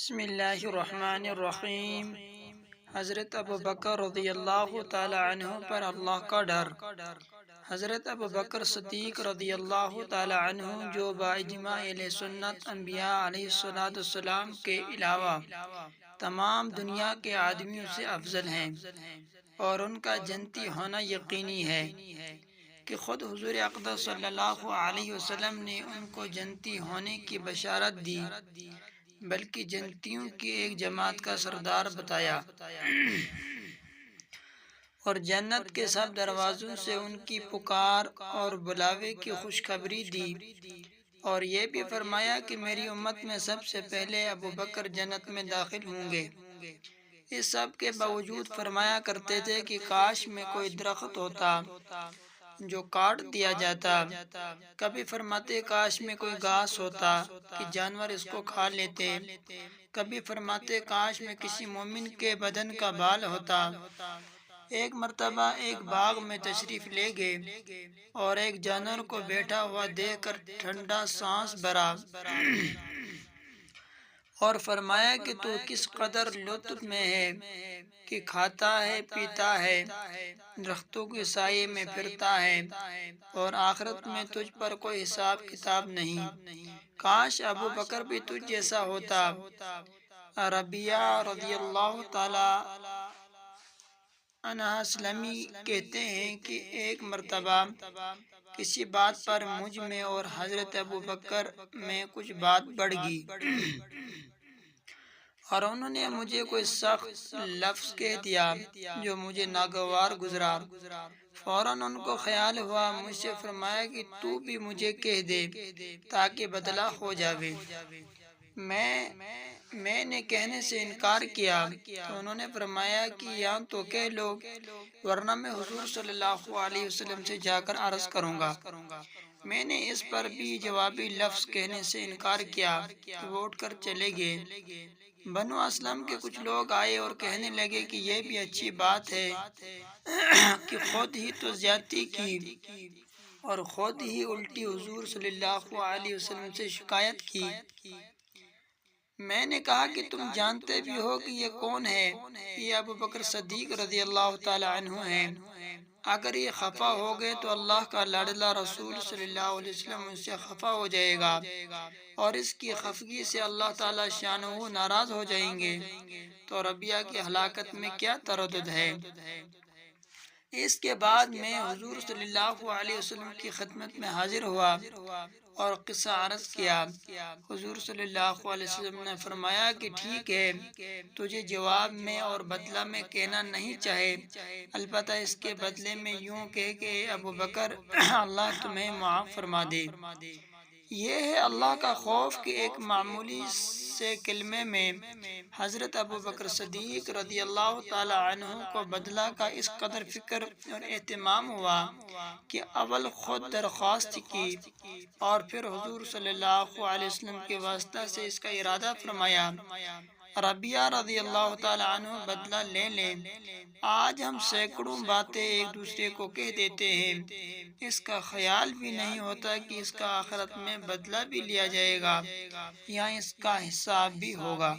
بسم اللہ الرحمن الرحیم۔ حضرت ابوبکر رضی اللہ تعالی عنہ پر اللہ کا ڈر۔ حضرت ابوبکر صدیق رضی اللہ تعالی عنہ جو باجماع اہل سنت انبیاء علیہ السلام کے علاوہ تمام دنیا کے آدمیوں سے افضل ہیں، اور ان کا جنتی ہونا یقینی ہے کہ خود حضور اقدس صلی اللہ علیہ وسلم نے ان کو جنتی ہونے کی بشارت دی، بلکہ جنتیوں کی ایک جماعت کا سردار بتایا اور جنت کے سب دروازوں سے ان کی پکار اور بلاوے کی خوشخبری دی، اور یہ بھی فرمایا کہ میری امت میں سب سے پہلے ابوبکر جنت میں داخل ہوں گے۔ اس سب کے باوجود فرمایا کرتے تھے کہ کاش میں کوئی درخت ہوتا جو کاٹ دیا جاتا، کبھی فرماتے کاش میں کوئی گھاس ہوتا کہ جانور اس کو کھا لیتے، کبھی فرماتے کاش میں کسی مومن کے بدن کا بال ہوتا۔ ایک مرتبہ ایک باغ میں تشریف لے گئے اور ایک جانور کو بیٹھا ہوا دیکھ کر ٹھنڈا سانس بھرا اور فرمایا کہ تو کس قدر لطف میں ہے کہ کھاتا ہے، پیتا ہے، درختوں کے سائے میں پھرتا ہے، اور آخرت میں تجھ پر کوئی حساب کتاب نہیں۔ کاش ابوبکر بھی تجھ جیسا ہوتا۔ ربیعہ رضی اللہ تعالی عنہ اسلمی کہتے ہیں کہ ایک مرتبہ کسی بات پر مجھ میں اور حضرت ابوبکر میں کچھ بات بڑھ گئی اور انہوں نے مجھے کوئی سخت لفظ کہہ دیا جو مجھے ناگوار گزرا۔ فوراً ان کو خیال ہوا، مجھ سے فرمایا کہ تو بھی مجھے کہہ دے تاکہ بدلہ ہو جاوے۔ میں نے کہنے سے انکار کیا تو انہوں نے فرمایا کہ یا تو کہہ لو ورنہ میں حضور صلی اللہ علیہ وسلم سے جا کر عرض کروں گا۔ میں نے اس پر بھی جوابی لفظ کہنے سے انکار کیا تو وہ اٹھ کر چلے گئے۔ بنو اسلم کے کچھ لوگ آئے اور کہنے لگے کہ یہ بھی اچھی بات ہے کہ خود ہی تو زیادتی کی اور خود ہی الٹی حضور صلی اللہ علیہ وسلم سے شکایت کی۔ میں نے کہا کہ تم جانتے بھی ہو کہ یہ کون ہے؟ یہ ابوبکر صدیق رضی اللہ تعالی عنہ ہیں۔ اگر یہ خفا ہو گئے تو اللہ کا لاڈلا رسول صلی اللہ علیہ وسلم ان سے خفا ہو جائے گا، اور اس کی خفگی سے اللہ تعالی شانہ ناراض ہو جائیں گے، تو ربیعہ کی ہلاکت میں کیا تردد ہے؟ اس کے بعد میں حضور صلی اللہ علیہ وسلم کی خدمت میں حاضر ہوا اور قصہ عرض کیا۔ حضور صلی اللہ علیہ وسلم نے فرمایا کہ ٹھیک ہے، تجھے جواب میں اور بدلہ میں کہنا نہیں چاہے، البتہ اس کے بدلے میں یوں کہہ کہ اے ابوبکر اللہ تمہیں معاف فرما دے۔ یہ ہے اللہ کا خوف کہ ایک معمولی سے کلمے میں حضرت ابوبکر صدیق رضی اللہ تعالی عنہ کو بدلہ کا اس قدر فکر اور اہتمام ہوا کہ اول خود درخواست کی اور پھر حضور صلی اللہ علیہ وسلم کے واسطہ سے اس کا ارادہ فرمایا۔ ربیعہ رضی اللہ تعالی عنہ بدلہ لے لیں۔ آج ہم سینکڑوں باتیں ایک دوسرے کو کہہ دیتے ہیں، اس کا خیال بھی نہیں ہوتا کہ اس کا آخرت میں بدلہ بھی لیا جائے گا یا اس کا حساب بھی ہوگا۔